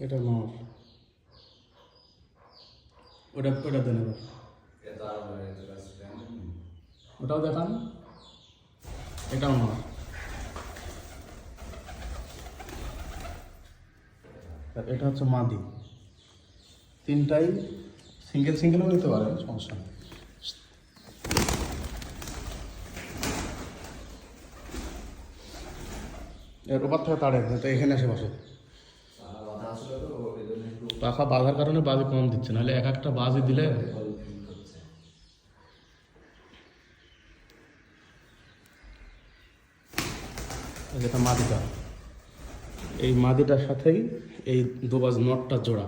এটা নট, ওটা ওটা দেন এবার, ওটাও দেখান, এটাও নট। এটা হচ্ছে মাদি, তিনটাই সিঙ্গেল সিঙ্গেলও নিতে পারেন, সমস্যা নেই। এর ওপর থেকে তাড়ে তো এখানে এসে বসে, পাখা বাঁধার কারণে বাজি কম দিচ্ছে, নাহলে এক একটা বাজি দিলে। যেটা মাদিটা, এই মাদিটার সাথেই এই দুবাজ নটটা জোড়া।